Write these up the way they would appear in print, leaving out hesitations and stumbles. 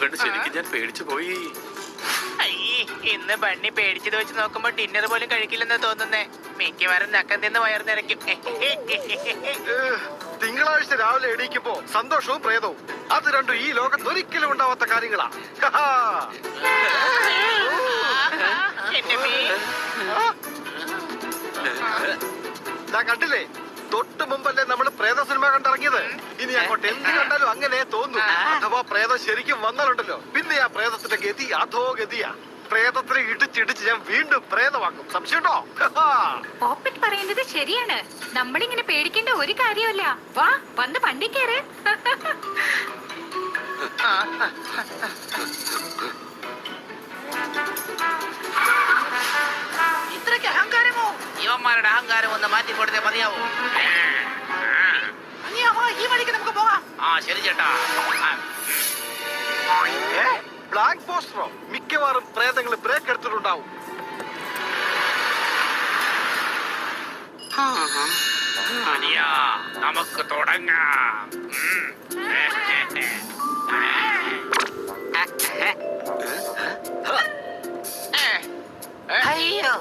കണ്ട് ശരിക്കും ഞാൻ പേടിച്ചു പോയി. ഇന്ന് ബണ്ണി പേടിച്ചത് വെച്ച് നോക്കുമ്പോ ഡിന്നർ പോലും കഴിക്കില്ലെന്ന് തോന്നുന്നേ. മിക്കവാറും നക്കം തിന്ന് വയർ നിറയ്ക്കും. തിങ്കളാഴ്ച രാവിലെ എണീക്കുമ്പോ സന്തോഷവും പ്രേതവും അത് രണ്ടും ഈ ലോകത്ത് ഒരിക്കലും ഉണ്ടാവാത്ത കാര്യങ്ങളാ. കണ്ടില്ലേ, തൊട്ട് മുമ്പല്ലേ നമ്മൾ പ്രേത സിനിമ കണ്ടിറങ്ങിയത്. ഇനി അങ്ങോട്ട് എന്ത് കണ്ടാലും അങ്ങനെ തോന്നും. അഥവാ പ്രേതം ശരിക്കും വന്നാലുണ്ടല്ലോ, പിന്നെ ആ പ്രേതത്തിന്റെ ഗതി അധോ ഗതിയാ. പ്രേതത്തിനെ ഇടിച്ചിടിച്ച് ഞാൻ വീണ്ടും പ്രേതമാക്കും. സംശയമുണ്ടോ? പോപ്പറ്റ് പറയുന്നത് ശരിയാണ്. നമ്മളിങ്ങനെ പേടിക്കേണ്ട ഒരു കാര്യമല്ല. വാ, വന്ന് വണ്ടി കയറ്. ഇത്രയ്ക്ക് അഹങ്കാരമോ? ഇവന്മാരുടെ അഹങ്കാരം ഒന്ന് മാറ്റി കൊടുത്തേ മതിയാവൂ. ഈ വഴിക്ക് നമുക്ക് പോവാം. ആ ശരി ചേട്ടാ. ബ്ലാക്ക് പോസ്റ്ററോ? മിക്കവാറും പ്രേതങ്ങൾ ബ്രേക്ക് എടുത്തിട്ടുണ്ടാവും. നമുക്ക് തുടങ്ങാം. അയ്യോ,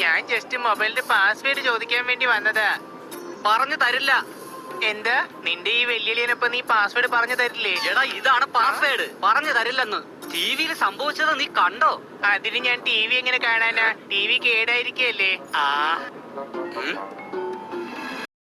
ഞാൻ ജസ്റ്റ് മൊബൈലിന്റെ പാസ്വേഡ് ചോദിക്കാൻ വേണ്ടി വന്നതാ. പറഞ്ഞു തരില്ല. എന്താ നിന്റെ ഈ വെല്ലുവിളിയനൊപ്പം നീ പാസ്വേഡ് പറഞ്ഞു തരില്ലേ? എടാ, ഇതാണ് പാസ്വേഡ്. പറഞ്ഞു തരില്ലെന്ന്. ടിവിയിൽ സംഭവിച്ചത് നീ കണ്ടോ? അതിന് ഞാൻ ടി വി എങ്ങനെ കാണാനാ? T V കേടായിരിക്കല്ലേ.